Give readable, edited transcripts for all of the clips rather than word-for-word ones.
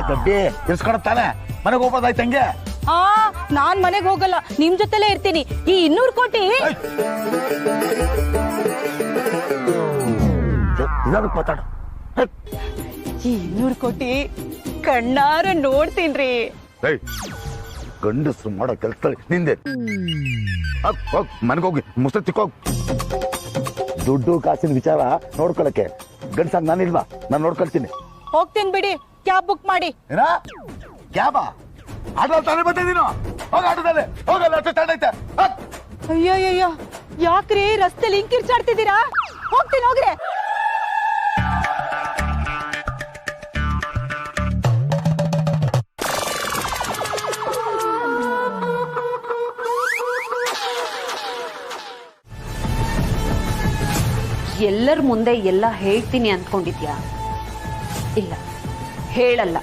ಗಡ್ಡಿ ಇರ್ಸ್ಕೊಡತ್ತಾನೆ ಮನೆಗೆ ಹೋಗ್ಬೋದಾಯ್ತು ಹಂಗೆ. ನಾನ್ ಮನೆಗೆ ಹೋಗಲ್ಲ, ನಿಮ್ ಜೊತೆಲೇ ಇರ್ತೀನಿ. ಈ 200 ಕೋಟಿ ಮಾತಾಡು. ಈ 200 ಕೋಟಿ ಕಣ್ಣಾರ ನೋಡ್ತೀನ್ರಿ. ಗಂಡಸ್ರು ಮಾಡೋ ಕೆಲಸ ನಿಂದೆ. ಹೋಗ್ ಮನೆಗೆ ಹೋಗಿ ಮುಸ್ತ ತಿಕ್ಕೋಗ್. ದುಡ್ಡು ಕಾಸಿನ ವಿಚಾರ ನೋಡ್ಕೊಳಕ್ಕೆ ಗಂಡಸಾಗ ನಾನಿಲ್ವಾ? ನಾನು ನೋಡ್ಕೊಳ್ತೀನಿ. ಹೋಗ್ತೀನಿ ಬಿಡಿ, ಕ್ಯಾಬ್ ಬುಕ್ ಮಾಡಿ. ಏನಾ ಕ್ಯಾಬಾ? ಆಟೋದಲ್ಲಿ ತಾನೇ ಬರ್ತಿದ್ದೀನೋ? ಹೋಗ ಆಟೋದಲ್ಲಿ ಹೋಗಲ್ಲ, ಅಷ್ಟು ಸ್ಟ್ಯಾಂಡ್ ಐತೆ. ಅಯ್ಯಯ್ಯೋ, ಯಾಕ್ರಿ ರಸ್ತೆಲಿ ಹಿಂಗ್ ಕಿರ್ಚಾಡ್ತಿದ್ದೀರಾ? ಹೋಗ್ತೀನಿ ಹೋಗ್ರೆ. ಎಲ್ಲರ ಮುಂದೆ ಎಲ್ಲ ಹೇಳ್ತೀನಿ ಅಂದ್ಕೊಂಡಿದ್ಯಾ? ಇಲ್ಲ, ಹೇಳಲ್ಲ.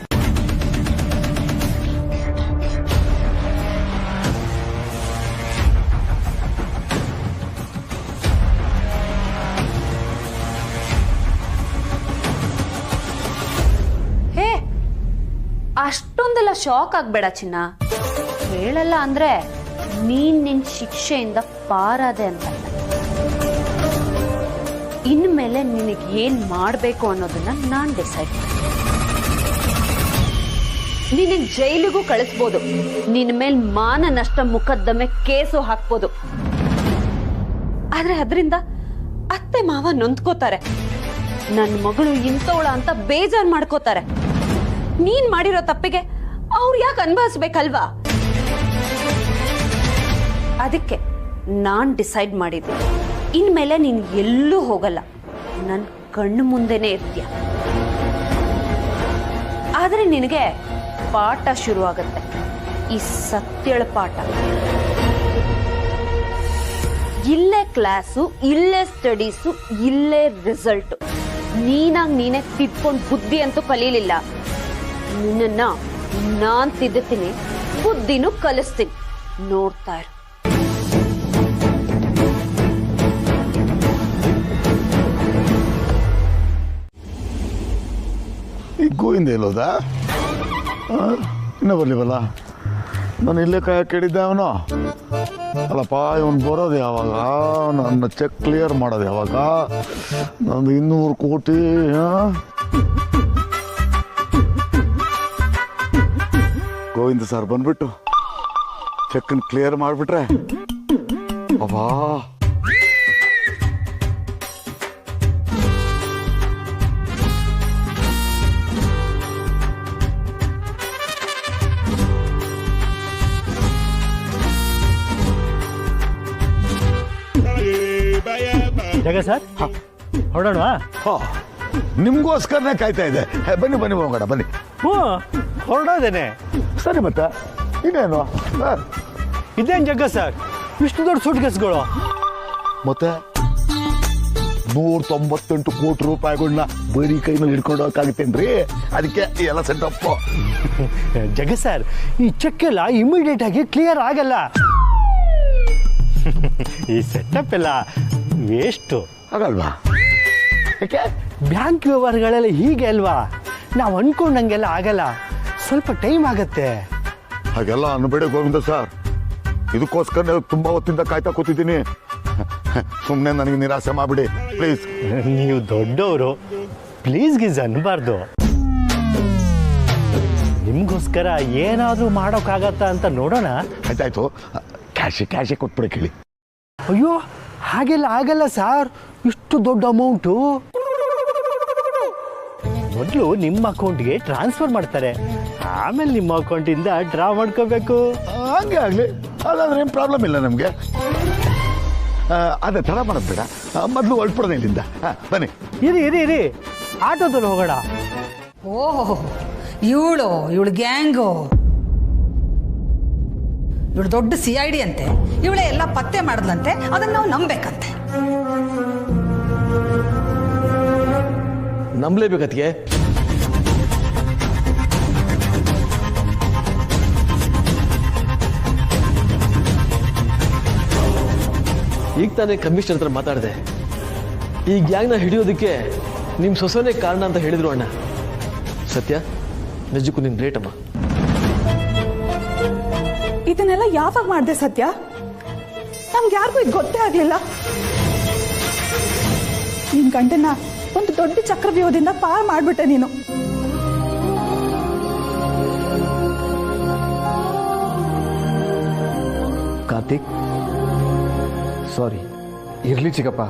ಹೇ, ಅಷ್ಟೊಂದೆಲ್ಲ ಶಾಕ್ ಆಗ್ಬೇಡ ಚಿನ್ನ. ಹೇಳಲ್ಲ ಅಂದ್ರೆ ನಿನ್ ಶಿಕ್ಷೆಯಿಂದ ಪಾರಾದೆ ಅಂತ. ಇನ್ಮೇಲೆ ನಿನಗೆ ಏನ್ ಮಾಡ್ಬೇಕು ಅನ್ನೋದನ್ನ ನಾನ್ ಡಿಸೈಡ್. ನಿನಗೆ ಜೈಲಿಗೂ ಕಳಿಸ್ಬೋದು, ನಿನ್ ಮೇಲ್ ಮಾನ ನಷ್ಟ ಮೊಕದ್ದಮೆ ಕೇಸು ಹಾಕ್ಬೋದು. ಆದ್ರೆ ಅದರಿಂದ ಅತ್ತೆ ಮಾವ ನೊಂದ್ಕೋತಾರೆ, ನನ್ನ ಮಗಳು ಇಂಥವಳ ಅಂತ ಬೇಜಾರ್ ಮಾಡ್ಕೋತಾರೆ. ನೀನ್ ಮಾಡಿರೋ ತಪ್ಪಿಗೆ ಅವ್ರು ಯಾಕೆ ಅನುಭವಿಸ್ಬೇಕಲ್ವಾ? ಅದಕ್ಕೆ ನಾನ್ ಡಿಸೈಡ್ ಮಾಡಿದ್ದೆ, ಇನ್ಮೇಲೆ ನೀನ್ ಎಲ್ಲೂ ಹೋಗಲ್ಲ, ನನ್ ಕಣ್ಣು ಮುಂದೆನೆ ಇರ್ತೀಯ. ಆದ್ರೆ ನಿನಗೆ ಪಾಠ ಶುರುವಾಗತ್ತೆ, ಈ ಸತ್ಯಳ ಪಾಠ. ಇಲ್ಲೇ ಕ್ಲಾಸು, ಇಲ್ಲೇ ಸ್ಟಡೀಸು, ಇಲ್ಲೇ ರಿಸಲ್ಟು. ನೀನಾಗ್ ನೀನೇ ತಿದ್ಕೊಂಡು ಬುದ್ಧಿ ಅಂತೂ ಕಲೀಲಿಲ್ಲ. ನಿನ್ನ ನಾನ್ ತಿದ್ದುತ್ತೀನಿ, ಬುದ್ಧಿನೂ ಕಲಿಸ್ತೀನಿ. ನೋಡ್ತಾ ಇರು. ಈ ಗೋವಿಂದ ಎಲ್ಲೋದ? ಇನ್ನೂ ಬರ್ಲಿವಲ್ಲ. ನಾನು ಇಲ್ಲೇ ಕೇಳಿದ್ದೆ ಅವನು. ಅಲ್ಲಪ್ಪ, ಇವನು ಬರೋದು ಯಾವಾಗ? ನನ್ನ ಚೆಕ್ ಕ್ಲಿಯರ್ ಮಾಡೋದು ಯಾವಾಗ? ನಂದು 200 ಕೋಟಿ. ಗೋವಿಂದ ಸರ್ ಬಂದ್ಬಿಟ್ಟು ಚೆಕ್ ಕ್ಲಿಯರ್ ಮಾಡಿಬಿಟ್ರೆ ಅಬ್ಬಾ. ಜಗ ಸರ್, ಹೊರಡೋಣ? ನಿಮ್ಗೋಸ್ಕರನೇ ಕಾಯ್ತಾ ಇದೆ. ಬನ್ನಿ ಬನ್ನಿ ಹೋಗೋಣ, ಬನ್ನಿ. ಹೊರಡೋದೇನೆ. ಸರಿ, ಮತ್ತೆ ಇನ್ನೇನು? ಇದೇನು ಜಗ್ಗ ಸರ್, ಇಷ್ಟು ದೊಡ್ಡ ಸೂಟ್ ಕೇಸ್ಗಳು? ಮತ್ತೆ 198 ಕೋಟಿ ರೂಪಾಯಿಗಳನ್ನ ಬರೀ ಕೈ ಮೇಲೆ ಹಿಡ್ಕೊಂಡು ಹೋಗಕ್ಕಾಗುತ್ತೇನ್ರಿ? ಅದಕ್ಕೆ ಎಲ್ಲ ಸೆಟಪ್. ಜಗ ಸರ್, ಈ ಚೆಕ್ ಎಲ್ಲ ಇಮಿಡಿಯೇಟ್ ಆಗಿ ಕ್ಲಿಯರ್ ಆಗಲ್ಲ. ಈ ಸೆಟಪ್ ಎಲ್ಲ ವೇಸ್ಟು. ಆಗಲ್ವಾ? ಯಾಕೆ? ಬ್ಯಾಂಕ್ ವ್ಯವಹಾರಗಳೆಲ್ಲ ಹೀಗೆ ಅಲ್ವಾ? ನಾವು ಅನ್ಕೊಂಡಂಗೆಲ್ಲ ಆಗಲ್ಲ, ಸ್ವಲ್ಪ ಟೈಮ್ ಆಗತ್ತೆ. ಹಾಗೆಲ್ಲ ಅನ್ಬೇಡಿ ಗೋವಿಂದ ಸರ್, ಇದಕ್ಕೋಸ್ಕರ ತುಂಬಾ ಹೊತ್ತಿಂದ ಕಾಯ್ತಾ ಕೂತಿದ್ದೀನಿ. ಸುಮ್ಮನೆ ನನಗೆ ನಿರಾಸೆ ಮಾಡ್ಬಿಡಿ ಪ್ಲೀಸ್. ನೀವು ದೊಡ್ಡವರು, ಪ್ಲೀಸ್ ಗೀಸ್ ಅನ್ಬಾರ್ದು. ನಿಮ್ಗೋಸ್ಕರ ಏನಾದ್ರೂ ಮಾಡೋಕ್ಕಾಗತ್ತಾ ಅಂತ ನೋಡೋಣ. ಆಯ್ತಾಯ್ತು, ಕ್ಯಾಶೇ ಕೊಟ್ಬಿಡಿ ಕೇಳಿ. ಅಯ್ಯೋ, ಹಾಗೆಲ್ಲ ಆಗಲ್ಲ ಸರ್, ಇಷ್ಟು ದೊಡ್ಡ ಅಮೌಂಟು. ಮೊದಲು ನಿಮ್ಮ ಅಕೌಂಟ್ಗೆ ಟ್ರಾನ್ಸ್ಫರ್ ಮಾಡ್ತಾರೆ, ಆಮೇಲೆ ನಿಮ್ಮ ಅಕೌಂಟಿಂದ ಡ್ರಾ ಮಾಡ್ಕೋಬೇಕು. ಹಂಗೆ ಆಗಲಿ, ಅದಾದ್ರೆ ಏನು ಪ್ರಾಬ್ಲಮ್ ಇಲ್ಲ ನಮಗೆ. ಅದೇ ತಡ ಮಾಡೋದು ಬೇಡ, ಮೊದಲು ಹೊರಟ್ಬಿಡೋಣ ಇಲ್ಲಿಂದ. ಬನ್ನಿ. ಇರಿ, ಆಟೋದಲ್ಲಿ ಹೋಗೋಣ. ಓಹೋ, ಇವಳು ಗ್ಯಾಂಗು, ಇವಳು ದೊಡ್ಡ CID ಅಂತೆ. ಇವಳೇ ಎಲ್ಲ ಪತ್ತೆ ಮಾಡಿದ್ಲಂತೆ, ಅದನ್ನ ನಾವು ನಂಬೇಕಂತೆ. ನಂಬಲೇಬೇಕತ್ಗೆ. ಈಗ ತಾನೇ ಕಮಿಷನರ್ ಹತ್ರ ಮಾತಾಡಿದೆ. ಈ ಗ್ಯಾಂಗ್ನ ಹಿಡಿಯೋದಕ್ಕೆ ನಿಮ್ಮ ಸೊಸೆನೇ ಕಾರಣ ಅಂತ ಹೇಳಿದ್ರು ಅಣ್ಣ. ಸತ್ಯ, ನಿಜಕ್ಕೂ ನೀನು ಗ್ರೇಟ್ ಅಮ್ಮ. ಇದನ್ನೆಲ್ಲ ಯಾವಾಗ ಮಾಡಿದೆ ಸತ್ಯ? ನಮ್ಗೆ ಯಾರಿಗೂ ಇದು ಗೊತ್ತೇ ಆಗ್ಲಿಲ್ಲ. ನಿನ್ ಗಂಡನ ಒಂದು ದೊಡ್ಡ ಚಕ್ರವ್ಯೂಹದಿಂದ ಪಾರ್ ಮಾಡ್ಬಿಟ್ಟೆ ನೀನು. ಕಾರ್ತಿಕ್, ಸಾರಿ. ಇರಲಿ ಚಿಕ್ಕಪ್ಪ,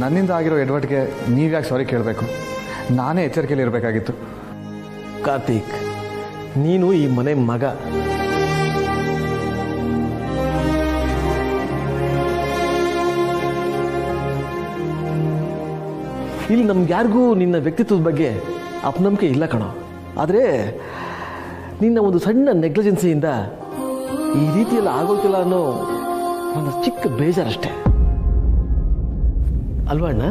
ನನ್ನಿಂದ ಆಗಿರೋ ಎಡವಟ್ಟಿಗೆ ನೀವ್ಯಾಕೆ ಸಾರಿ ಕೇಳಬೇಕು? ನಾನೇ ಎಚ್ಚರಿಕೆಯಲ್ಲಿ ಇರಬೇಕಾಗಿತ್ತು. ಕಾರ್ತಿಕ್, ನೀನು ಈ ಮನೆ ಮಗ. ಇಲ್ಲಿ ನಮ್ಗ್ಯಾರಿಗೂ ನಿನ್ನ ವ್ಯಕ್ತಿತ್ವದ ಬಗ್ಗೆ ಅಪನಂಬಿಕೆ ಇಲ್ಲ ಕಣೋ. ಆದರೆ ನಿನ್ನ ಒಂದು ಸಣ್ಣ ನೆಗ್ಲಿಜೆನ್ಸಿಯಿಂದ ಈ ರೀತಿಯೆಲ್ಲ ಆಗೋಕ್ಕಿಲ್ಲ ಅನ್ನೋ ನನ್ನ ಚಿಕ್ಕ ಬೇಜಾರಷ್ಟೇ ಅಲ್ವಾ ಅಣ್ಣ?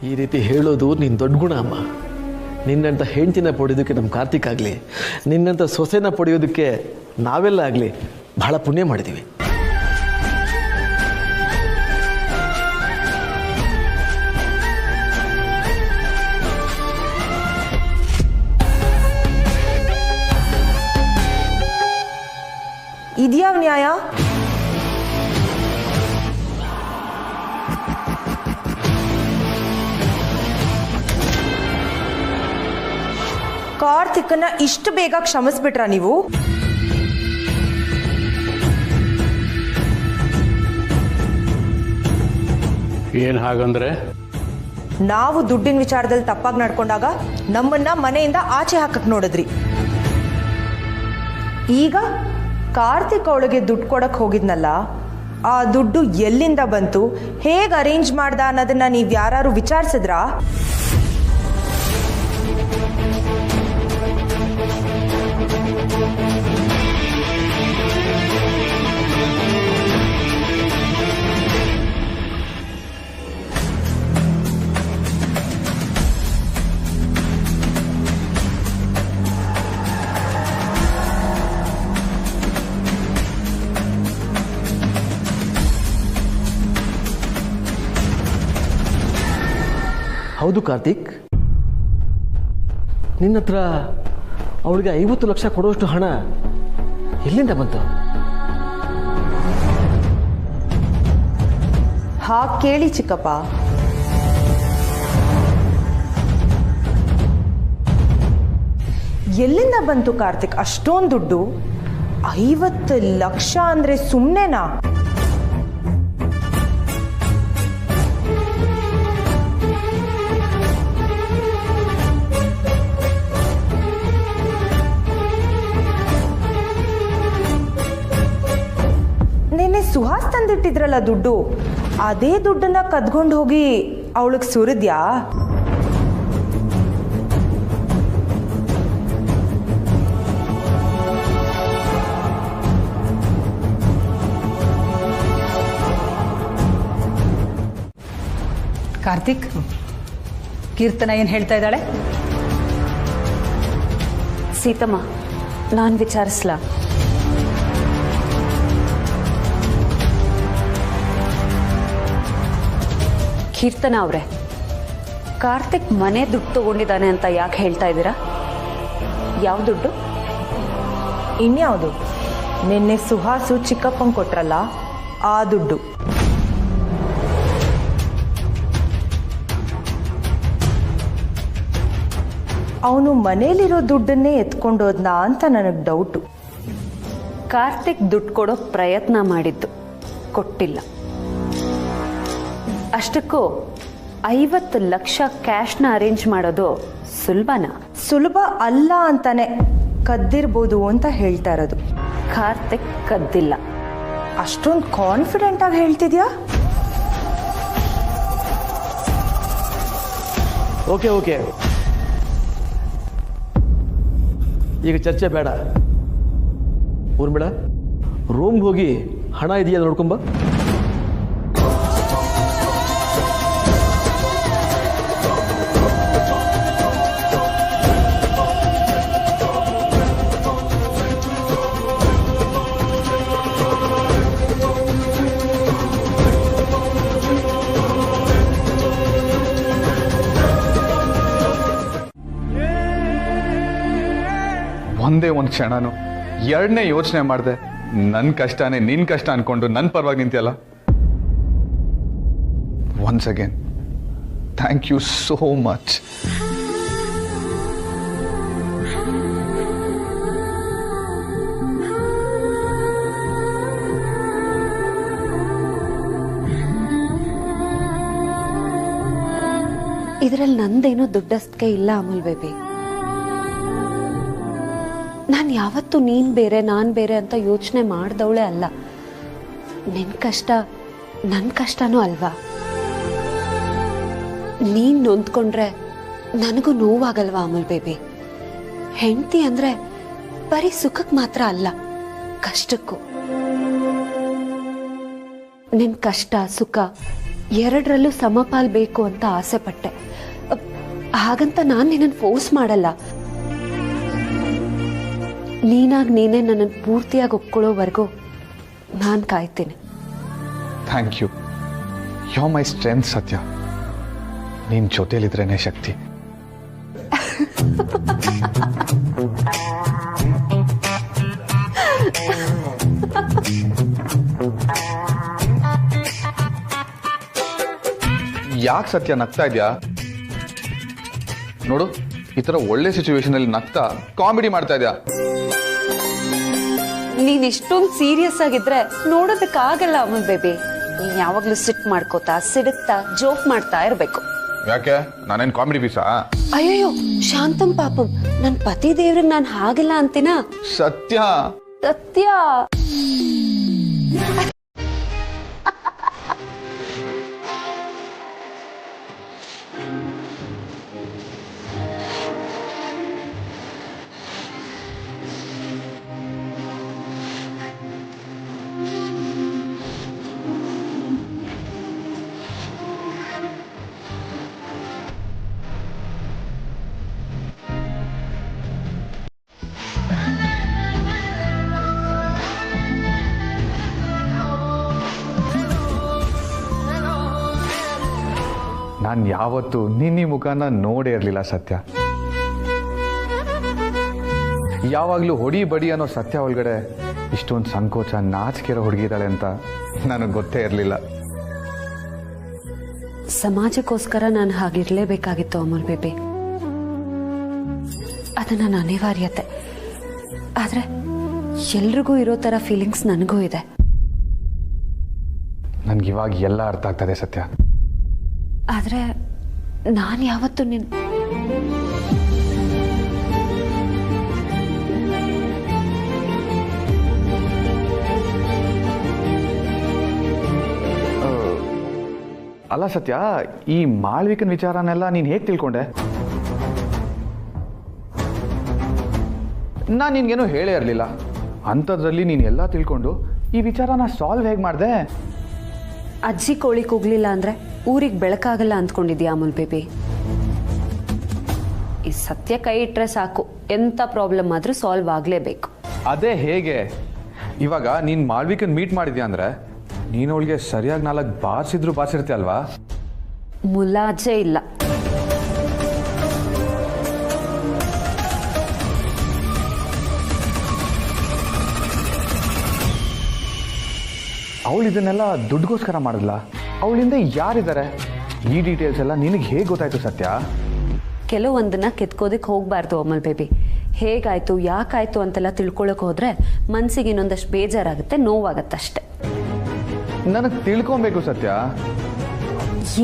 ಈ ರೀತಿ ಹೇಳೋದು ನಿನ್ನ ದೊಡ್ಡ ಗುಣ ಅಮ್ಮ. ನಿನ್ನಂಥ ಹೆಂಡತಿನ ಪಡೆಯೋದಕ್ಕೆ ನಮ್ಮ ಕಾರ್ತಿಕ್ ಆಗಲಿ, ನಿನ್ನಂಥ ಸೊಸೆನ ಪಡೆಯೋದಕ್ಕೆ ನಾವೆಲ್ಲ ಆಗಲಿ ಬಹಳ ಪುಣ್ಯ ಮಾಡಿದ್ದೀವಿ. ಇದ್ಯಾವ ನ್ಯಾಯ? ಕಾರ್ತಿಕನ್ನ ಇಷ್ಟು ಬೇಗ ಕ್ಷಮಿಸ್ಬಿಟ್ರ ನೀವು? ಏನ್ ಹಾಗಂದ್ರೆ? ನಾವು ದುಡ್ಡಿನ ವಿಚಾರದಲ್ಲಿ ತಪ್ಪಾಗಿ ನಡ್ಕೊಂಡಾಗ ನಮ್ಮನ್ನ ಮನೆಯಿಂದ ಆಚೆ ಹಾಕಕ್ ನೋಡಿದ್ರಿ. ಈಗ ಕಾರ್ತಿಕ್ ಅವಳಿಗೆ ದುಡ್ಡು ಕೊಡಕ್ ಹೋಗಿದ್ನಲ್ಲ, ಆ ದುಡ್ಡು ಎಲ್ಲಿಂದ ಬಂತು, ಹೇಗೆ ಅರೇಂಜ್ ಮಾಡ್ದ ಅನ್ನೋದನ್ನ ನೀವು ಯಾರು ವಿಚಾರಿಸಿದ್ರಾ? ಹೌದು ಕಾರ್ತಿಕ್, ನಿನ್ನ ಹತ್ರ ಅವಳಿಗೆ 50 ಲಕ್ಷ ಕೊಡುವಷ್ಟು ಹಣ ಎಲ್ಲಿಂದ ಬಂತು? ಹಾಗೆ ಕೇಳಿ ಚಿಕ್ಕಪ್ಪ. ಎಲ್ಲಿಂದ ಬಂತು ಕಾರ್ತಿಕ್ ಅಷ್ಟೊಂದು ದುಡ್ಡು? 50 ಲಕ್ಷ ಅಂದ್ರೆ ಸುಮ್ಮನೆನಾ? ನೆನ್ನೆ ಸುಹಾಸ್ ತಂದಿಟ್ಟಿದ್ರಲ್ಲ ದುಡ್ಡು, ಅದೇ ದುಡ್ಡನ್ನ ಕದ್ಕೊಂಡು ಹೋಗಿ ಅವಳಿಗೆ ಸುರಿದ್ಯಾ? ಕಾರ್ತಿಕ್, ಕೀರ್ತನ ಏನು ಹೇಳ್ತಾ ಇದ್ದಾಳೆ? ಸೀತಮ್ಮ, ನಾನು ವಿಚಾರಿಸ್ಲಾ? ಕೀರ್ತನ ಅವರೇ, ಕಾರ್ತಿಕ್ ಮನೆ ದುಡ್ಡು ತಗೊಂಡಿದ್ದಾನೆ ಅಂತ ಯಾಕೆ ಹೇಳ್ತಾ ಇದ್ದೀರಾ? ಯಾವ ದುಡ್ಡು? ಇನ್ಯಾವುದು? ನಿನ್ನೆ ಸುಹಾಸು ಚಿಕ್ಕಪ್ಪಂಗೆ ಕೊಟ್ರಲ್ಲ ಆ ದುಡ್ಡು. ಅವನು ಮನೇಲಿರೋ ದುಡ್ಡನ್ನೇ ಎತ್ಕೊಂಡೋದ್ನಾ ಅಂತ ನನಗೆ ಡೌಟು. ಕಾರ್ತಿಕ್ ದುಡ್ಡು ಕೊಡೋ ಪ್ರಯತ್ನ ಮಾಡಿದ್ದು, ಕೊಟ್ಟಿಲ್ಲ. ಅಷ್ಟಕ್ಕೂ 50 ಲಕ್ಷ ಕ್ಯಾಶ್ನ ಅರೇಂಜ್ ಮಾಡೋದು ಸುಲಭನಾ? ಸುಲಭ ಅಲ್ಲ ಅಂತಾನೆ ಕದ್ದಿರ್ಬೋದು ಅಂತ ಹೇಳ್ತಾ ಇರೋದು. ಕಾರ್ತಿಕ್ ಕದ್ದಿಲ್ಲ. ಅಷ್ಟೊಂದು ಕಾನ್ಫಿಡೆಂಟ್ ಆಗಿ ಹೇಳ್ತಿದ್ಯಾ? ಓಕೆ ಓಕೆ, ಈಗ ಚರ್ಚೆ ಬೇಡ. ಊರ್ಮಿಳ, ರೂಮ್ಗೆ ಹೋಗಿ ಹಣ ಇದೆಯಾ ನೋಡ್ಕೊಂಬ. ಒಂದೇ ಒಂದು ಕ್ಷಣನೂ ಎರಡನೇ ಯೋಚನೆ ಮಾಡಿದೆ ನನ್ನ ಕಷ್ಟನೇ ನಿನ್ನ ಕಷ್ಟ ಅನ್ಕೊಂಡು ನನ್ನ ಪರವಾಗಿ ನಿಂತಿಯಲ್ಲ. Once again thank you so much. ಇದರಲ್ಲಿ ನಂದೇನೋ ದುಡ್ಡಸ್ಕೆ ಇಲ್ಲ ಅಮೂಲ್ ಬೇಬಿ. ನಾನು ಯಾವತ್ತೂ ನೀನ್ ಬೇರೆ ನಾನ್ ಬೇರೆ ಅಂತ ಯೋಚನೆ ಮಾಡ್ದವಳೆ ಅಲ್ಲ. ನಿನ್ ಕಷ್ಟ ನನ್ನ ಕಷ್ಟನೂ ಅಲ್ವಾ? ನೀನ್ ನೊಂದ್ಕೊಂಡ್ರೆ ನನಗೂ ನೋವಾಗಲ್ವಾ ಅಮೂಲ್ ಬೇಬಿ? ಹೆಂಡತಿ ಅಂದ್ರೆ ಬರೀ ಸುಖಕ್ಕೆ ಮಾತ್ರ ಅಲ್ಲ, ಕಷ್ಟಕ್ಕೂ. ನಿನ್ ಕಷ್ಟ ಸುಖ ಎರಡರಲ್ಲೂ ಸಮಪಾಲ್ ಬೇಕು ಅಂತ ಆಸೆ ಪಟ್ಟೆ. ಹಾಗಂತ ನಾನು ನಿನ್ನನ್ನು ಫೋರ್ಸ್ ಮಾಡಲ್ಲ. ನೀನಾಗಿ ನೀನೇ ನನ್ನನ್ನು ಪೂರ್ತಿಯಾಗಿ ಒಪ್ಕೊಳ್ಳೋವರೆಗೂ ನಾನು ಕಾಯ್ತೀನಿ. Thank you. You are my strength Satya. ನಿನ್ನ ಜೊತೆಲಿದ್ರೇನೆ ಶಕ್ತಿ. ಯಾಕೆ ಸತ್ಯ ನಗ್ತಾ ಇದೆಯಾ? ನೋಡು, ಈ ತರ ಒಳ್ಳೆ ಸಿಚುವೇಶನ್ ಅಲ್ಲಿ ನಗ್ತಾ ಕಾಮಿಡಿ ಮಾಡ್ತಾ ಇದೆಯಾ? ನೀನ್ ಇಷ್ಟೊಂದು ಸೀರಿಯಸ್ ಆಗಿದ್ರೆ ನೋಡೋದಕ್ಕಾಗಲ್ಲ ಅಮೂಲ್ ಬೇಬಿ. ನೀನ್ ಯಾವಾಗ್ಲೂ ಸಿಟ್ ಮಾಡ್ಕೋತಾ ಸಿಡುತ್ತಾ ಜೋಕ್ ಮಾಡ್ತಾ ಇರ್ಬೇಕು. ಯಾಕೆ, ನಾನೇನ್ ಕಾಮಿಡಿ ಪೀಸಾ? ಅಯ್ಯಯ್ಯೋ ಶಾಂತಂ ಪಾಪಂ, ನನ್ ಪತಿ ದೇವ್ರಿಗೆ ನಾನು ಹಾಗೆಲ್ಲ ಅಂತೀನ? ಸತ್ಯ ಸತ್ಯ. ನಾನು ಯಾವತ್ತೂ ನಿನ್ನ ಮುಖನ ನೋಡೇ ಇರಲಿಲ್ಲ ಸತ್ಯ. ಯಾವಾಗಲೂ ಹೊಡಿ ಬಡಿ ಅನ್ನೋ ಸತ್ಯ ಒಳಗಡೆ ಇಷ್ಟೊಂದು ಸಂಕೋಚ ನಾಚಿಕೆರೋ ಹುಡುಗಿದ್ದಾಳೆ ಅಂತ ನನಗೆ ಗೊತ್ತೇ ಇರಲಿಲ್ಲ. ಸಮಾಜಕ್ಕೋಸ್ಕರ ನಾನು ಹಾಗಿರ್ಲೇಬೇಕಾಗಿತ್ತು ಅಮೂಲ್ ಬೇಬಿ. ಅದು ನನ್ನ ಅನಿವಾರ್ಯತೆ. ಆದ್ರೆ ಎಲ್ರಿಗೂ ಇರೋ ತರ ಫೀಲಿಂಗ್ಸ್ ನನಗೂ ಇದೆ. ನನ್ಗಿವಾಗ ಎಲ್ಲ ಅರ್ಥ ಆಗ್ತದೆ ಸತ್ಯ. ಆದ್ರೆ ನಾನು ಯಾವತ್ತು ಅಲ್ಲ ಸತ್ಯ, ಈ ಮಾಳ್ವಿಕನ್ ವಿಚಾರನೆಲ್ಲ ನೀನು ಹೇಗೆ ತಿಳ್ಕೊಂಡೆ? ನಾನು ನಿನ್ಗೇನು ಹೇಳೇ ಇರಲಿಲ್ಲ. ಅಂಥದ್ರಲ್ಲಿ ನೀನು ಎಲ್ಲ ತಿಳ್ಕೊಂಡು ಈ ವಿಚಾರನ ಸಾಲ್ವ್ ಹೇಗೆ ಮಾಡಿದೆ? ಅಜ್ಜಿ ಕೋಳಿ ಕೂಗ್ಲಿಲ್ಲ ಅಂದ್ರೆ ಊರಿಗೆ ಬೆಳಕಾಗಲ್ಲ ಅಂದ್ಕೊಂಡಿದ್ಯಾ ಅಮೂಲ್ ಬೇಬಿ? ಈ ಸತ್ಯ ಕೈ ಇಟ್ರೆ ಸಾಕು, ಎಂತ ಪ್ರಾಬ್ಲಮ್ ಆದ್ರೂ ಸಾಲ್ವ್ ಆಗ್ಲೇಬೇಕು. ಅದೇ ಹೇಗೆ? ಇವಾಗ ನೀನು ಮಾಳ್ವಿಕನ್ ಮೀಟ್ ಮಾಡಿದ್ಯಾ ಅಂದ್ರೆ ನೀನು ಅವಳಿಗೆ ಸರಿಯಾಗಿ 4 ಬಾರಿಸಿದ್ರು ಬಾರಿಸಿರ್ತೀಯ ಅಲ್ವಾ? ಮುಲಾಜೆ ಇಲ್ಲ. ಅವಳು ಇದನ್ನೆಲ್ಲ ದುಡ್ಡುಗೋಸ್ಕರ ಮಾಡಿದ್ಲ? ಅವಳಿಂದ ಯಾರಿದ್ದಾರೆ? ಈ ಡೀಟೇಲ್ಸ್ ಎಲ್ಲ ನಿನಗೆ ಹೇಗೆ ಗೊತ್ತಾಯ್ತು ಸತ್ಯ? ಕೆಲವೊಂದನ್ನ ಕೆತ್ಕೋದಕ್ಕೆ ಹೋಗ್ಬಾರ್ದು ಅಮಲ್ ಬೇಬಿ. ಹೇಗಾಯ್ತು ಯಾಕಾಯ್ತು ಅಂತೆಲ್ಲ ತಿಳ್ಕೊಳಕ್ ಹೋದ್ರೆ ಮನ್ಸಿಗೆ ಇನ್ನೊಂದಷ್ಟು ಬೇಜಾರಾಗುತ್ತೆ, ನೋವಾಗತ್ತಷ್ಟೆ. ನನಗೆ ತಿಳ್ಕೊಬೇಕು ಸತ್ಯ.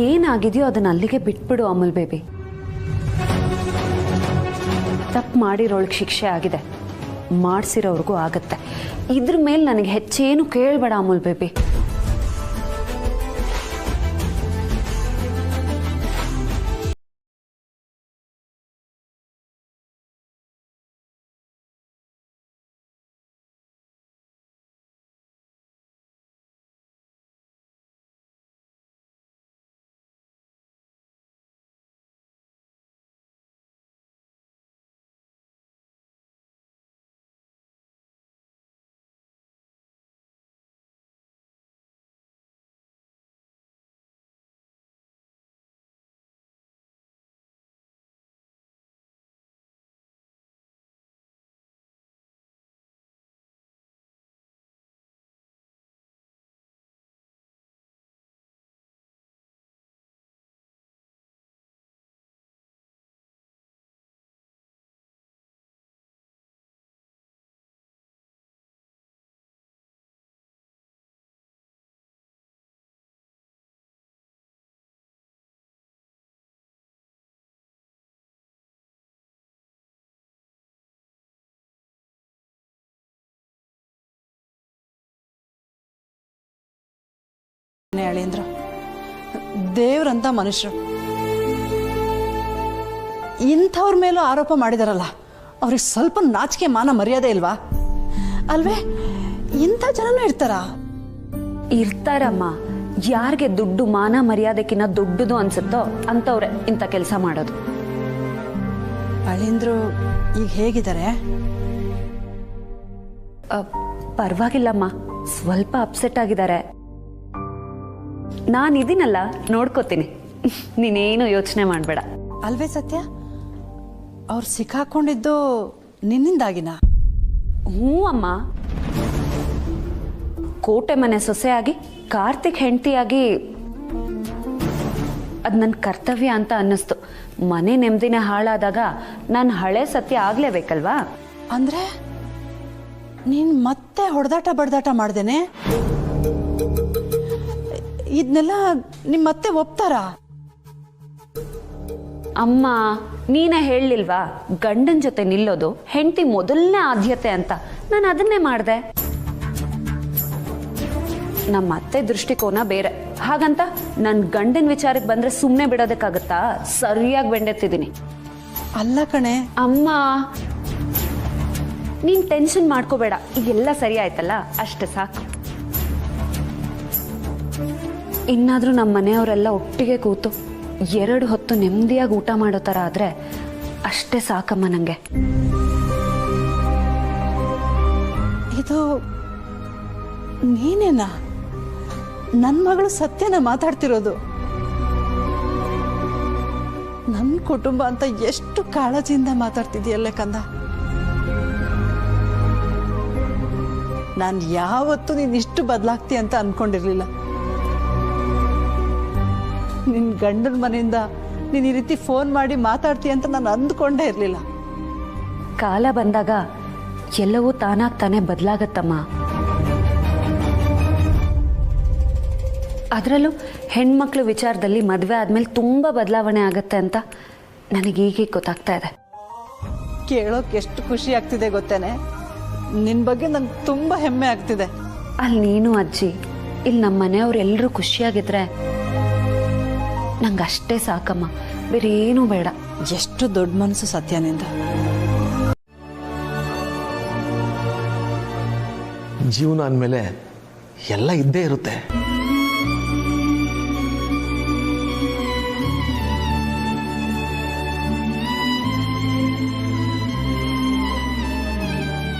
ಏನಾಗಿದೆಯೋ ಅದನ್ನ ಅಲ್ಲಿಗೆ ಬಿಟ್ಬಿಡು ಅಮಲ್ ಬೇಬಿ. ತಪ್ಪು ಮಾಡಿರೋಳಗೆ ಶಿಕ್ಷೆ ಆಗಿದೆ, ಮಾಡಿಸಿರೋರ್ಗೂ ಆಗತ್ತೆ. ಇದ್ರ ಮೇಲೆ ನನಗೆ ಹೆಚ್ಚೇನು ಕೇಳಬೇಡ ಅಮೂಲ್ ಬೇಬಿ. ಅಳಿಯಂದ್ರು ದೇವ್ರಂತ ಮನುಷ್ಯರು ಇಂಥವ್ರ ಮೇಲೂ ಆರೋಪ ಮಾಡಿದಾರಲ್ಲ, ಅವ್ರಿಗೆ ಸ್ವಲ್ಪ ನಾಚಿಕೆ ಮಾನ ಮರ್ಯಾದೆ ಇಲ್ವಾ ಅಲ್ವೇ? ಇಂಥ ಜನನೂ ಇರ್ತಾರ? ಇರ್ತಾರಮ್ಮ. ಯಾರಿಗೆ ದುಡ್ಡು ಮಾನ ಮರ್ಯಾದೆಕಿನ್ನ ದೊಡ್ಡದು ಅನ್ಸುತ್ತೋ ಅಂತವ್ರೆ ಇಂಥ ಕೆಲಸ ಮಾಡೋದು. ಅಳಿಯಂದ್ರು ಈಗ ಹೇಗಿದ್ದಾರೆ? ಪರವಾಗಿಲ್ಲಮ್ಮ, ಸ್ವಲ್ಪ ಅಪ್ಸೆಟ್ ಆಗಿದ್ದಾರೆ. ನಾನಿದ್ದೀನಲ್ಲ, ನೋಡ್ಕೋತೀನಿ. ನೀನೇನು ಯೋಚನೆ ಮಾಡಬೇಡ. ಅಲ್ವೇ ಸತ್ಯ, ಅವ್ರು ಸಿಕ್ಕಾಕೊಂಡಿದ್ದು ನಿನ್ನಿಂದಾಗಿನ? ಹ್ಞೂ ಅಮ್ಮ. ಕೋಟೆ ಮನೆ ಸೊಸೆಯಾಗಿ ಕಾರ್ತಿಕ್ ಹೆಂಡತಿಯಾಗಿ ಅದು ನನ್ನ ಕರ್ತವ್ಯ ಅಂತ ಅನ್ನಿಸ್ತು. ಮನೆ ನೆಮ್ಮದಿನೇ ಹಾಳಾದಾಗ ನಾನು ಹಳೆ ಸತ್ಯ ಆಗ್ಲೇಬೇಕಲ್ವಾ? ಅಂದ್ರೆ ನೀನ್ ಮತ್ತೆ ಹೊಡೆದಾಟ ಬಡ್ದಾಟ ಮಾಡ್ದೇನೆ? ಇದನ್ನೆಲ್ಲ ನಿಮ್ಮತ್ತೆ ಒಪ್ತಾರ? ಅಮ್ಮ, ನೀನೇ ಹೇಳಲಿಲ್ವಾ ಗಂಡನ ಜೊತೆ ನಿಲ್ಲೋದು ಹೆಂಡತಿ ಮೊದಲನೇ ಆದ್ಯತೆ ಅಂತ? ನಾನು ಅದನ್ನೇ ಮಾಡಿದೆ. ನಮ್ಮ ಅತ್ತೆ ದೃಷ್ಟಿಕೋನ ಬೇರೆ. ಹಾಗಂತ ನನ್ನ ಗಂಡನ ವಿಚಾರಕ್ಕೆ ಬಂದ್ರೆ ಸುಮ್ಮನೆ ಬಿಡೋದಕ್ಕಾಗತ್ತಾ? ಸರಿಯಾಗಿ ಬೆಂಡೆತ್ತಿದ್ದೀನಿ. ಅಲ್ಲ ಕಣೆ ಅಮ್ಮ, ನೀನ್ ಟೆನ್ಷನ್ ಮಾಡ್ಕೋಬೇಡ. ಈಗೆಲ್ಲ ಸರಿ ಆಯ್ತಲ್ಲ, ಅಷ್ಟೇ ಸಾಕು. ಇನ್ನಾದ್ರೂ ನಮ್ಮ ಮನೆಯವರೆಲ್ಲ ಒಟ್ಟಿಗೆ ಕೂತು 2 ಹೊತ್ತು ನೆಮ್ಮದಿಯಾಗಿ ಊಟ ಮಾಡೋ ಥರ ಆದ್ರೆ ಅಷ್ಟೇ ಸಾಕಮ್ಮ ನಂಗೆ. ಇದು ನೀನೇನಾ ನನ್ನ ಮಗಳು ಸತ್ಯನ ಮಾತಾಡ್ತಿರೋದು? ನನ್ನ ಕುಟುಂಬ ಅಂತ ಎಷ್ಟು ಕಾಳಜಿಯಿಂದ ಮಾತಾಡ್ತಿದ್ಯಲ್ಲ ಕಂದ. ನಾನು ಯಾವತ್ತೂ ನೀನು ಇಷ್ಟು ಬದಲಾಗ್ತಿ ಅಂತ ಅನ್ಕೊಂಡಿರ್ಲಿಲ್ಲ. ನಿನ್ನ ಗಂಡನ ಮನೆಯಿಂದ ನೀನು ಈ ರೀತಿ ಫೋನ್ ಮಾಡಿ ಮಾತಾಡ್ತೀಯ ಅಂತ ನಾನು ಅಂದ್ಕೊಂಡೇ ಇರಲಿಲ್ಲ. ಕಾಲ ಬಂದಾಗ ಎಲ್ಲವೂ ತಾನಾಗ್ ತಾನೇ ಬದಲಾಗತ್ತಮ್ಮ. ಅದರಲ್ಲೂ ಹೆಣ್ಮಕ್ಳ ವಿಚಾರದಲ್ಲಿ ಮದುವೆ ಆದ್ಮೇಲೆ ತುಂಬ ಬದಲಾವಣೆ ಆಗತ್ತೆ ಅಂತ ನನಗೀಗ ಗೊತ್ತಾಗ್ತಾ ಇದೆ. ಕೇಳೋಕೆ ಎಷ್ಟು ಖುಷಿ ಆಗ್ತಿದೆ ಗೊತ್ತೇನೆ? ನಿನ್ನ ಬಗ್ಗೆ ನಂಗೆ ತುಂಬ ಹೆಮ್ಮೆ ಆಗ್ತಿದೆ. ಅಲ್ಲಿ ನೀನು ಅಜ್ಜಿ, ಇಲ್ಲಿ ನಮ್ಮ ಮನೆಯವ್ರೆಲ್ಲರೂ ಖುಷಿಯಾಗಿದ್ರೆ ನಂಗೆ ಅಷ್ಟೇ ಸಾಕಮ್ಮ, ಬೇರೆ ಏನೂ ಬೇಡ. ಎಷ್ಟು ದೊಡ್ಡ ಮನಸ್ಸು ಸತ್ಯನಿಂದ. ಜೀವನ ಅಂದಮೇಲೆ ಎಲ್ಲ ಇದ್ದೇ ಇರುತ್ತೆ.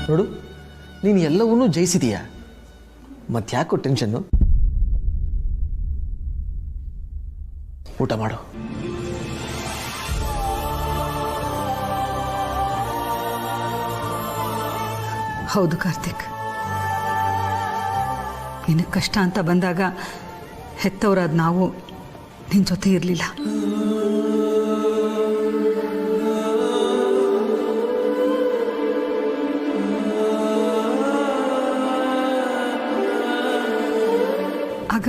ನೋಡು, ನೀನು ಎಲ್ಲವನ್ನೂ ಜಯಿಸಿದೀಯ, ಮತ್ತ್ಯಾಕೋ ಟೆನ್ಷನ್ನು? ಊಟ ಮಾಡು. ಹೌದು ಕಾರ್ತಿಕ್, ನಿನಗೆ ಕಷ್ಟ ಅಂತ ಬಂದಾಗ ಹೆತ್ತವರಾದ ನಾವು ನಿನ್ನ ಜೊತೆ ಇರಲಿಲ್ಲ. ಆಗ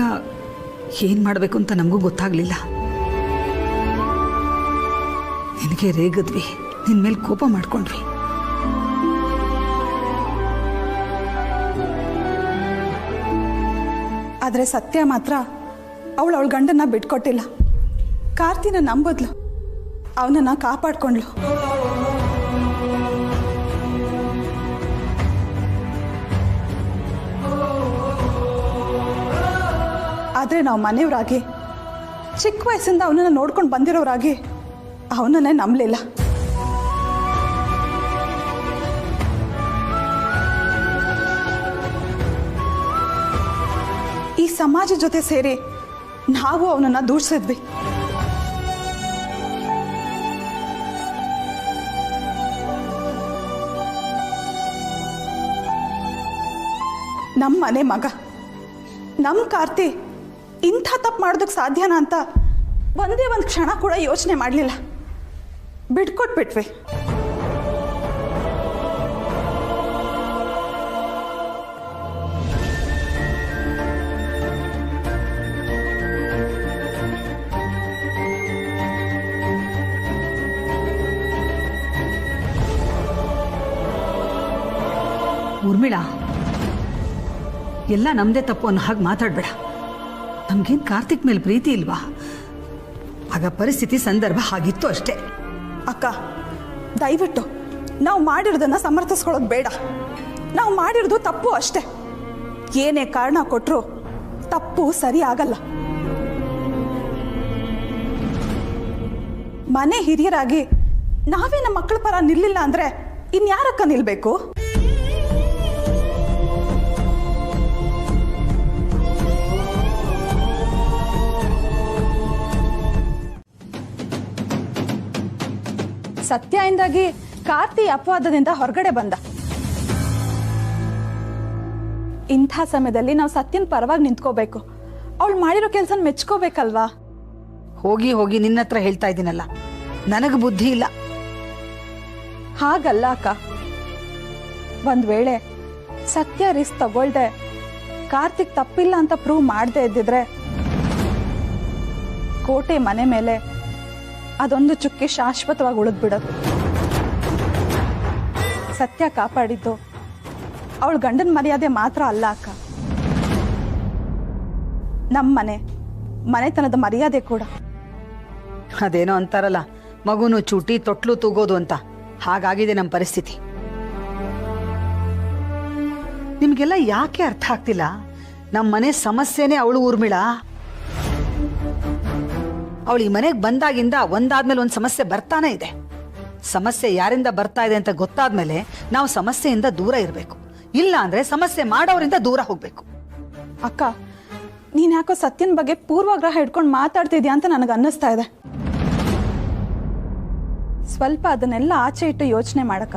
ಏನು ಮಾಡಬೇಕು ಅಂತ ನಮಗೂ ಗೊತ್ತಾಗಲಿಲ್ಲ. ನಿನಗೆ ರೇಗಿದ್ವಿ, ನಿನ್ನ ಮೇಲೆ ಕೋಪ ಮಾಡ್ಕೊಂಡ್ವಿ. ಆದರೆ ಸತ್ಯ ಮಾತ್ರ ಅವಳ ಗಂಡನ್ನ ಬಿಟ್ಕೊಟ್ಟಿಲ್ಲ. ಕಾರ್ತಿನ ನಂಬದ್ಲು, ಅವನನ್ನ ಕಾಪಾಡ್ಕೊಂಡ್ಲು. ಆದರೆ ನಾವು ಮನೆಯವರಾಗಿ ಚಿಕ್ಕ ವಯಸ್ಸಿಂದ ಅವನನ್ನ ನೋಡ್ಕೊಂಡು ಬಂದಿರೋರಾಗಿ ಅವನನ್ನೇ ನಂಬಲಿಲ್ಲ. ಈ ಸಮಾಜ ಜೊತೆ ಸೇರಿ ನಾವು ಅವನನ್ನ ದೂಷಿಸಿದ್ವಿ. ನಮ್ಮ ಮನೆ ಮಗ, ನಮ್ಮ ಕಾರ್ತಿ ಇಂಥ ತಪ್ಪು ಮಾಡೋದಕ್ಕೆ ಸಾಧ್ಯನಾ ಅಂತ ಒಂದೇ ಒಂದು ಕ್ಷಣ ಕೂಡ ಯೋಚನೆ ಮಾಡಲಿಲ್ಲ. ಬಿಟ್ಕೊಟ್ಬಿಟ್ವಿ. ಊರ್ಮಿಳಾ, ಎಲ್ಲ ನಮ್ಮದೇ ತಪ್ಪು ಅನ್ನೋ ಹಾಗೆ ಮಾತಾಡಬೇಡ. ನಮ್ಗೇನು ಕಾರ್ತಿಕ್ ಮೇಲೆ ಪ್ರೀತಿ ಇಲ್ವಾ? ಆಗ ಪರಿಸ್ಥಿತಿ ಸಂದರ್ಭ ಹಾಗಿತ್ತು ಅಷ್ಟೇ. ಅಕ್ಕ ದಯವಿಟ್ಟು ನಾವು ಮಾಡಿರೋದನ್ನ ಸಮರ್ಥಿಸ್ಕೊಳ್ಳೋದು ಬೇಡ. ನಾವು ಮಾಡಿರೋದು ತಪ್ಪು ಅಷ್ಟೇ. ಏನೇ ಕಾರಣ ಕೊಟ್ಟರು ತಪ್ಪು ಸರಿ ಆಗಲ್ಲ. ಮನೆ ಹಿರಿಯರಾಗಿ ನಾವೇ ನಮ್ಮ ಮಕ್ಕಳ ಪರ ನಿಲ್ಲಿಲ್ಲ ಅಂದ್ರೆ ಇನ್ಯಾರಕ್ಕ ನಿಲ್ಬೇಕು? ಸತ್ಯದಿಂದಾಗಿ ಕಾರ್ತಿ ಅಪವಾದದಿಂದ ಹೊರಗಡೆ ಬಂದ. ಇಂಥ ಸಮಯದಲ್ಲಿ ನಾವು ಸತ್ಯನ ಪರವಾಗಿ ನಿಂತ್ಕೋಬೇಕು. ಅವಳು ಮಾಡಿರೋ ಕೆಲಸ ಮೆಚ್ಕೋಬೇಕಲ್ವಾ? ಹೋಗಿ ಹೋಗಿ ನಿನ್ನ ಹತ್ರ ಹೇಳ್ತಾ ಇದ್ದೀನಲ್ಲ, ನನಗೆ ಬುದ್ಧಿ ಇಲ್ಲ. ಹಾಗಲ್ಲ ಅಕ್ಕ. ಒಂದ್ ವೇಳೆ ಸತ್ಯ ರಿಸ್ಕ್ ತಗೊಳ್ದೆ ಕಾರ್ತಿಕ್ ತಪ್ಪಿಲ್ಲ ಅಂತ ಪ್ರೂವ್ ಮಾಡದೆ ಇದ್ದಿದ್ರೆ ಕೋಟೆ ಮನೆ ಮೇಲೆ ಅದೊಂದು ಚುಕ್ಕಿ ಶಾಶ್ವತವಾಗಿ ಉಳಿದ್ಬಿಡೋದು. ಸತ್ಯ ಕಾಪಾಡಿದ್ದು ಅವಳ ಗಂಡನ ಮರ್ಯಾದೆ ಮಾತ್ರ ಅಲ್ಲ ಅಕ್ಕ, ನಮ್ಮ ಮನೆತನದ ಮರ್ಯಾದೆ ಕೂಡ. ಅದೇನೋ ಅಂತಾರಲ್ಲ, ಮಗುನು ಚೂಟಿ ತೊಟ್ಲು ತೂಗೋದು ಅಂತ. ಹಾಗಾಗಿದೆ ನಮ್ಮ ಪರಿಸ್ಥಿತಿ. ನಿಮ್ಗೆಲ್ಲ ಯಾಕೆ ಅರ್ಥ ಆಗ್ತಿಲ್ಲ? ನಮ್ಮ ಮನೆ ಸಮಸ್ಯೆನೇ ಅವಳು ಊರ್ಮಿಳಾ. ಅವಳು ಈ ಮನೆಗೆ ಬಂದಾಗಿಂದ ಒಂದಾದ್ಮೇಲೆ ಒಂದು ಸಮಸ್ಯೆ ಬರ್ತಾನೆ ಇದೆ. ಸಮಸ್ಯೆ ಯಾರಿಂದ ಬರ್ತಾ ಇದೆ ಅಂತ ಗೊತ್ತಾದ್ಮೇಲೆ ನಾವು ಸಮಸ್ಯೆಯಿಂದ ದೂರ ಇರಬೇಕು. ಇಲ್ಲ ಅಂದ್ರೆ ಸಮಸ್ಯೆ ಮಾಡೋರಿಂದ ದೂರ ಹೋಗ್ಬೇಕು. ಅಕ್ಕ, ನೀನ್ ಯಾಕೋ ಸತ್ಯನ ಬಗ್ಗೆ ಪೂರ್ವಗ್ರಹ ಇಟ್ಕೊಂಡು ಮಾತಾಡ್ತಿದ್ಯಾ ಅಂತ ನನಗೆ ಅನ್ನಿಸ್ತಾ ಇದೆ. ಸ್ವಲ್ಪ ಅದನ್ನೆಲ್ಲ ಆಚೆ ಇಟ್ಟು ಯೋಚನೆ ಮಾಡಕ್ಕ.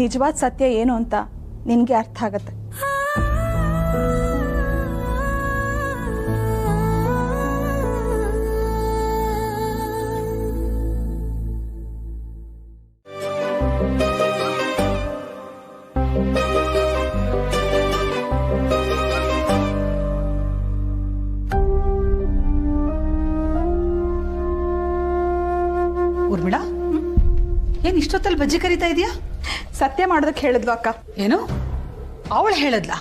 ನಿಜವಾದ ಸತ್ಯ ಏನು ಅಂತ ನಿನ್ಗೆ ಅರ್ಥ ಆಗತ್ತೆ. ಊರ್ಮಿಳಾ, ಏನ್ ಇಷ್ಟೊತ್ತಲ್ಲಿ ಬಜ್ಜಿ ಕರಿತಾ ಇದೀಯಾ? ಸತ್ಯ ಮಾಡೋದಕ್ಕೆ ಹೇಳಿದ್ಲು ಅಕ್ಕ. ಏನು ಅವಳು ಹೇಳದ್ಲಾ?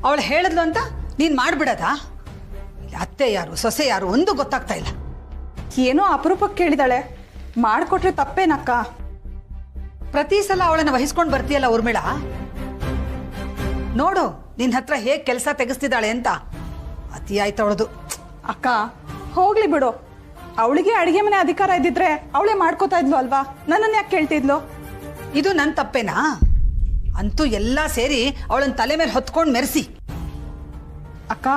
ಅವಳು ಹೇಳದ್ಲು ಅಂತ ನೀನ್ ಮಾಡ್ಬಿಡದಾ? ಅತ್ತೆ ಯಾರು ಸೊಸೆ ಯಾರು ಒಂದು ಗೊತ್ತಾಗ್ತಾ ಇಲ್ಲ. ಏನೋ ಅಪರೂಪಕ್ಕೆ ಕೇಳಿದಾಳೆ, ಮಾಡ್ಕೊಟ್ರೆ ತಪ್ಪೇನಕ್ಕ? ಪ್ರತಿ ಸಲ ಅವಳನ್ನ ವಹಿಸ್ಕೊಂಡು ಬರ್ತೀಯಲ್ಲ ಊರ್ಮಿಳಾ, ನೋಡು ನಿನ್ ಹತ್ರ ಹೇಗ್ ಕೆಲಸ ತೆಗಿಸ್ತಿದ್ದಾಳೆ ಅಂತ. ಅತಿ ಆಯ್ತು ಅವಳದು. ಅಕ್ಕ ಹೋಗ್ಲಿ ಬಿಡು. ಅವಳಿಗೆ ಅಡಿಗೆ ಮನೆ ಅಧಿಕಾರ ಇದ್ದಿದ್ರೆ ಅವಳೇ ಮಾಡ್ಕೋತಾ ಇದ್ಲು ಅಲ್ವಾ? ನನ್ನನ್ನು ಯಾಕೆ ಕೇಳ್ತಿದ್ಲು? ಇದು ನನ್ ತಪ್ಪೇನಾ? ಅಂತೂ ಎಲ್ಲ ಸೇರಿ ಅವಳನ್ನ ತಲೆ ಮೇಲೆ ಹೊತ್ಕೊಂಡು ಮೆರೆಸಿ. ಅಕ್ಕ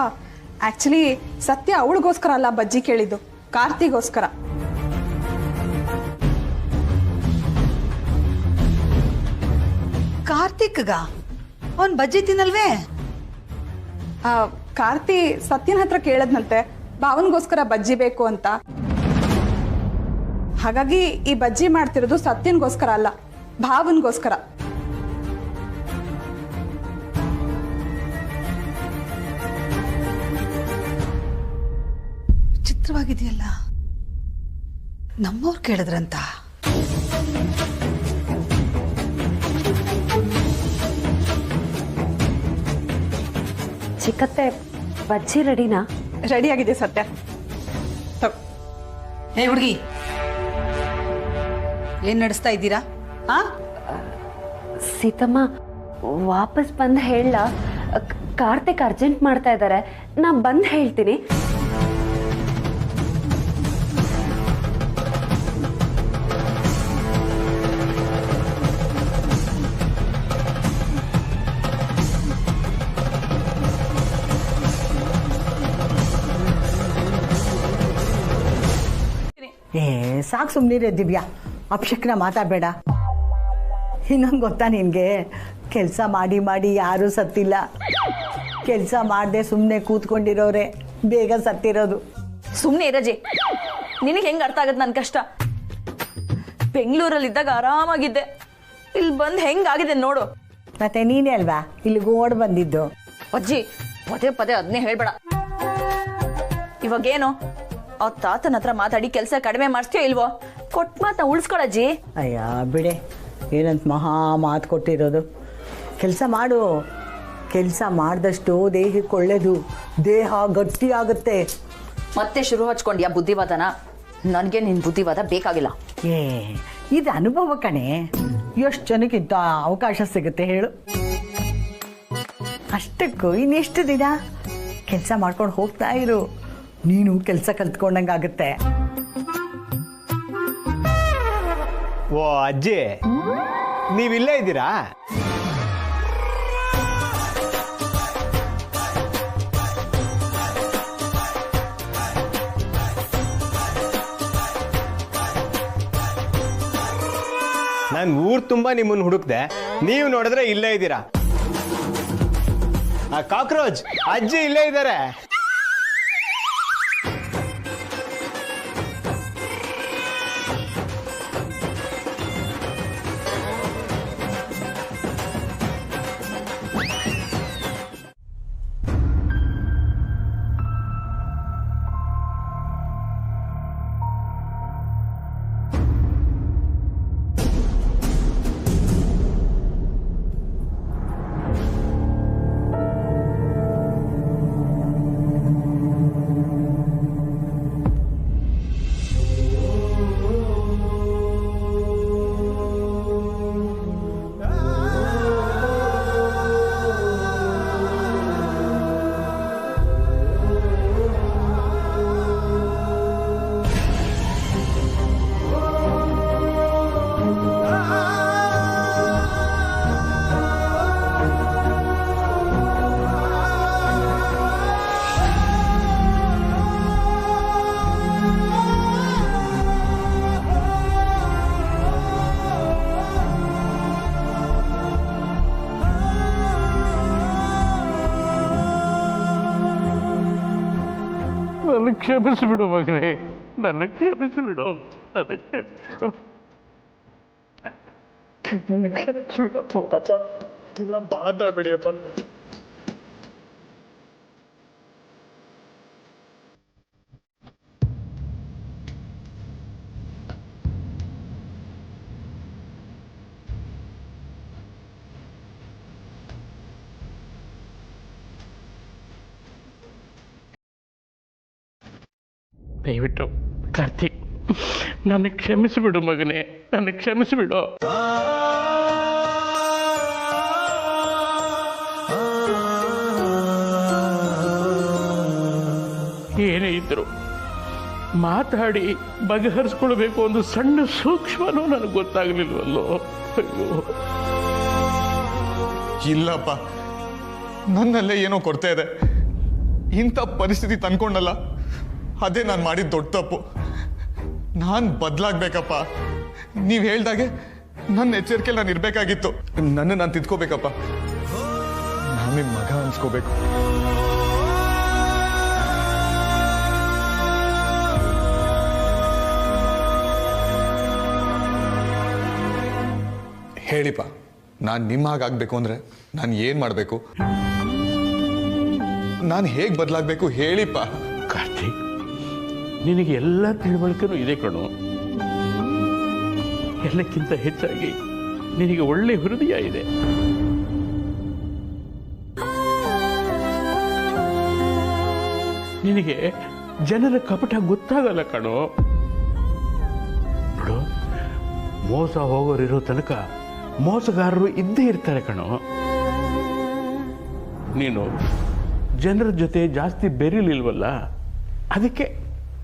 ಆಕ್ಚುಲಿ ಸತ್ಯ ಅವಳಿಗೋಸ್ಕರ ಅಲ್ಲ ಬಜ್ಜಿ ಕೇಳಿದ್ದು, ಕಾರ್ತಿಗೋಸ್ಕರ. ಕಾರ್ತಿಕ್ಗ ಅವನ್ ಬಜ್ಜಿ ತಿನ್ನಲ್ವೇ? ಕಾರ್ತಿ ಸತ್ಯನ ಹತ್ರ ಕೇಳದ್ನಂತೆ ಭಾವನ್ಗೋಸ್ಕರ ಬಜ್ಜಿ ಬೇಕು ಅಂತ. ಹಾಗಾಗಿ ಈ ಬಜ್ಜಿ ಮಾಡ್ತಿರೋದು ಸತ್ಯನ್ಗೋಸ್ಕರ ಅಲ್ಲ, ಭಾವನ್ಗೋಸ್ಕರ. ವಿಚಿತ್ರವಾಗಿದೆಯಲ್ಲ, ನಮ್ಮವ್ರು ಕೇಳಿದ್ರಂತ. ಚಿಕ್ಕತ್ತೆ, ಬಜ್ಜಿ ರೆಡಿನಾ? ರೆಡಿ ಆಗಿದೆ ಸತ್ಯ. ಹೇ ಹುಡುಗಿ, ಏನ್ ನಡೆಸ್ತಾ ಇದ್ದೀರಾ? ಸೀತಮ್ಮ, ವಾಪಸ್ ಬಂದು ಹೇಳ. ಕಾರ್ತಿಕ್ ಅರ್ಜೆಂಟ್ ಮಾಡ್ತಾ ಇದ್ದಾರೆ, ನಾ ಬಂದು ಹೇಳ್ತೀನಿ. ಸಾಕು ಸುಮ್ಮನಿರೇ ದಿವ್ಯಾ, ಅಪಶಕ್ನ ಮಾತಾಡಬೇಡ. ಇನ್ನೊಂದು ಗೊತ್ತಾ ನಿನಗೆ, ಕೆಲಸ ಮಾಡಿ ಮಾಡಿ ಯಾರೂ ಸತ್ತಿಲ್ಲ. ಕೆಲಸ ಮಾಡದೆ ಸುಮ್ಮನೆ ಕೂತ್ಕೊಂಡಿರೋರೆ ಬೇಗ ಸತ್ತಿರೋದು. ಸುಮ್ಮನೆ ಇರಜಿ, ನಿನಗೆ ಹೆಂಗೆ ಅರ್ಥ ಆಗತ್ತೆ ನನ್ನ ಕಷ್ಟ? ಬೆಂಗಳೂರಲ್ಲಿದ್ದಾಗ ಆರಾಮಾಗಿದ್ದೆ, ಇಲ್ಲಿ ಬಂದು ಹೆಂಗಾಗಿದೆ ನೋಡು. ಮತ್ತೆ ನೀನೇ ಅಲ್ವಾ ಇಲ್ಲಿಗೆ ಓಡ್ ಬಂದಿದ್ದು? ಅಜ್ಜಿ ಪದೇ ಪದೇ ಅದನ್ನೇ ಹೇಳ್ಬೇಡ. ಇವಾಗೇನು ಅವ್ರ ತಾತನ ಹತ್ರ ಮಾತಾಡಿ ಕೆಲಸ ಕಡಿಮೆ ಮಾಡಿಸ್ತೀಯೋ ಇಲ್ವೋ? ಕೊಟ್ಟು ಮಾತನ್ನ ಉಳಿಸ್ಕೊಳಜ್ಜಿ. ಅಯ್ಯ ಬಿಡೆ, ಏನಂತ ಮಹಾ ಮಾತು ಕೊಟ್ಟಿರೋದು. ಕೆಲಸ ಮಾಡು, ಕೆಲಸ ಮಾಡಿದಷ್ಟು ದೇಹಕ್ಕೆ ಒಳ್ಳೇದು, ದೇಹ ಗಟ್ಟಿ ಆಗುತ್ತೆ. ಮತ್ತೆ ಶುರು ಹಚ್ಕೊಂಡ್ಯಾ ಬುದ್ಧಿವಾದನ? ನನಗೆ ನಿನ್ನ ಬುದ್ಧಿವಾದ ಬೇಕಾಗಿಲ್ಲ. ಇದು ಅನುಭವ ಕಣೆ. ಎಷ್ಟು ಜನಕ್ಕಿಂತ ಅವಕಾಶ ಸಿಗುತ್ತೆ ಹೇಳು. ಅಷ್ಟಕ್ಕೂ ಇನ್ನೆಷ್ಟು ದಿನ ಕೆಲಸ ಮಾಡ್ಕೊಂಡು ಹೋಗ್ತಾ ಇರು. ನೀನು ಕೆಲಸ ಕಲ್ತ್ಕೊಂಡಂಗಾಗುತ್ತೆ. ಓ ಅಜ್ಜಿ, ನೀವಿಲ್ಲೇ ಇದ್ದೀರಾ? ನಾನು ಊರು ತುಂಬ ನಿಮ್ಮನ್ನು ಹುಡುಕ್ದೆ, ನೀವು ನೋಡಿದ್ರೆ ಇಲ್ಲೇ ಇದ್ದೀರಾ. ಆ ಕಾಕ್ರೋಚ್ ಅಜ್ಜಿ ಇಲ್ಲೇ ಇದ್ದಾರೆ. ನನ್ನ ಕ್ಷಮಿಸಿಬಿಡು ಮಗನೇ, ನನ್ನ ಕ್ಷಮಿಸಿಬಿಡು, ನನ್ನ ಕ್ಷಮಿಸಿಬಿಡು. ಮಾತಾಡ್ಬಿಡಿಯಪ್ಪ. ದಯವಿಟ್ಟು ಕಾರ್ತಿಕ್, ನನ್ನ ಕ್ಷಮಿಸಿಬಿಡು ಮಗನೇ, ನನ್ನ ಕ್ಷಮಿಸಿಬಿಡು. ಏನೇ ಇದ್ರು ಮಾತಾಡಿ ಬಗೆಹರಿಸ್ಕೊಳ್ಬೇಕು ಒಂದು ಸಣ್ಣ ಸೂಕ್ಷ್ಮನೂ ನನಗೆ ಗೊತ್ತಾಗಲಿಲ್ವಲ್ಲೋ. ಇಲ್ಲಪ್ಪ, ನನ್ನಲ್ಲೇ ಏನೋ ಕೊರತೆ ಇದೆ. ಇಂಥ ಪರಿಸ್ಥಿತಿ ತಂದ್ಕೊಂಡಲ್ಲ, ಅದೇ ನಾನು ಮಾಡಿದ ದೊಡ್ಡ ತಪ್ಪು. ನಾನು ಬದಲಾಗಬೇಕಪ್ಪ. ನೀವು ಹೇಳ್ದಾಗೆ ನನ್ನ ಎಚ್ಚರಿಕೆಯಲ್ಲಿ ನಾನು ಇರಬೇಕಾಗಿತ್ತು. ನಾನು ತಿದ್ಕೋಬೇಕಪ್ಪ. ನಾನು ನಿಮ್ಮ ಮಗ ಅನ್ಸ್ಕೋಬೇಕು. ಹೇಳಿಪ್ಪ, ನಾನು ನಿಮ್ಮ ಹಾಗಾಗಬೇಕು ಅಂದರೆ ನಾನು ಏನು ಮಾಡಬೇಕು? ನಾನು ಹೇಗೆ ಬದಲಾಗಬೇಕು ಹೇಳಿಪ್ಪ. ಕಾರ್ತಿಕ್, ನಿನಗೆ ಎಲ್ಲ ತಿಳುವಳಿಕೆನೂ ಇದೆ ಕಣೋ. ಎಲ್ಲಕ್ಕಿಂತ ಹೆಚ್ಚಾಗಿ ನಿನಗೆ ಒಳ್ಳೆ ಹೃದಯ ಇದೆ. ನಿನಗೆ ಜನರ ಕಪಟ ಗೊತ್ತಾಗಲ್ಲ ಕಣೋ. ನೋಡು, ಮೋಸ ಹೋಗೋರಿರೋ ತನಕ ಮೋಸಗಾರರು ಇದ್ದೇ ಇರ್ತಾರೆ ಕಣೋ. ನೀನು ಜನರ ಜೊತೆ ಜಾಸ್ತಿ ಬೆರೀಲಿಲ್ವಲ್ಲ, ಅದಕ್ಕೆ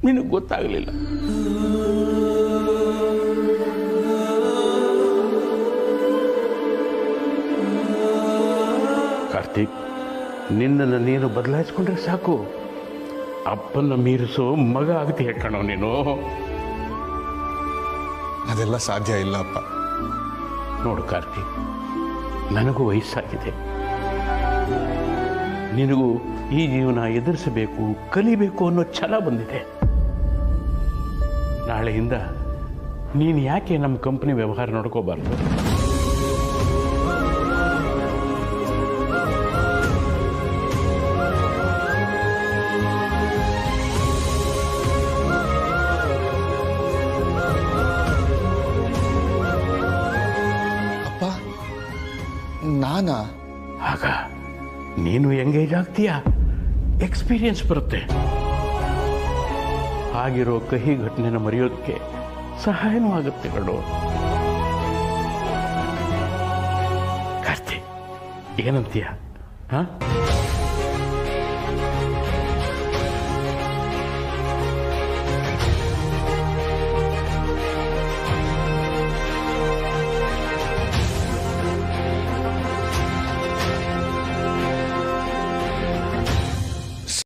ನಿನಗೆ ಗೊತ್ತಾಗಲಿಲ್ಲ. ಕಾರ್ತಿಕ್, ನಿನ್ನನ್ನು ನೀನು ಬದಲಾಯಿಸ್ಕೊಂಡ್ರೆ ಸಾಕು, ಅಪ್ಪನ ಮೀರಿಸೋ ಮಗ ಆಗ್ತೀಯ ಕಣೋ ನೀನು. ಅದೆಲ್ಲ ಸಾಧ್ಯ ಇಲ್ಲ ಅಪ್ಪ. ನೋಡು ಕಾರ್ತಿಕ್, ನನಗೂ ವಯಸ್ಸಾಗಿದೆ. ನಿನಗೂ ಈ ಜೀವನ ಎದುರಿಸಬೇಕು, ಕಲಿಬೇಕು ಅನ್ನೋ ಛಲ ಬಂದಿದೆ. ನಾಳೆಯಿಂದ ನೀನು ಯಾಕೆ ನಮ್ಮ ಕಂಪ್ನಿ ವ್ಯವಹಾರ ನೋಡ್ಕೋಬಾರ್ದು? ನಾನಾ? ಆಗ ನೀನು ಎಂಗೇಜ್ ಆಗ್ತೀಯಾ, ಎಕ್ಸ್ಪೀರಿಯನ್ಸ್ ಬರುತ್ತೆ. ಆಗಿರೋ ಕಹಿ ಘಟನೆನ ಮರೆಯೋದಕ್ಕೆ ಸಹಾಯನೂ ಆಗುತ್ತೆ ಕಣೋ. ಕಾರ್ತಿ ಏನಂತೀಯ? ಹಾಂ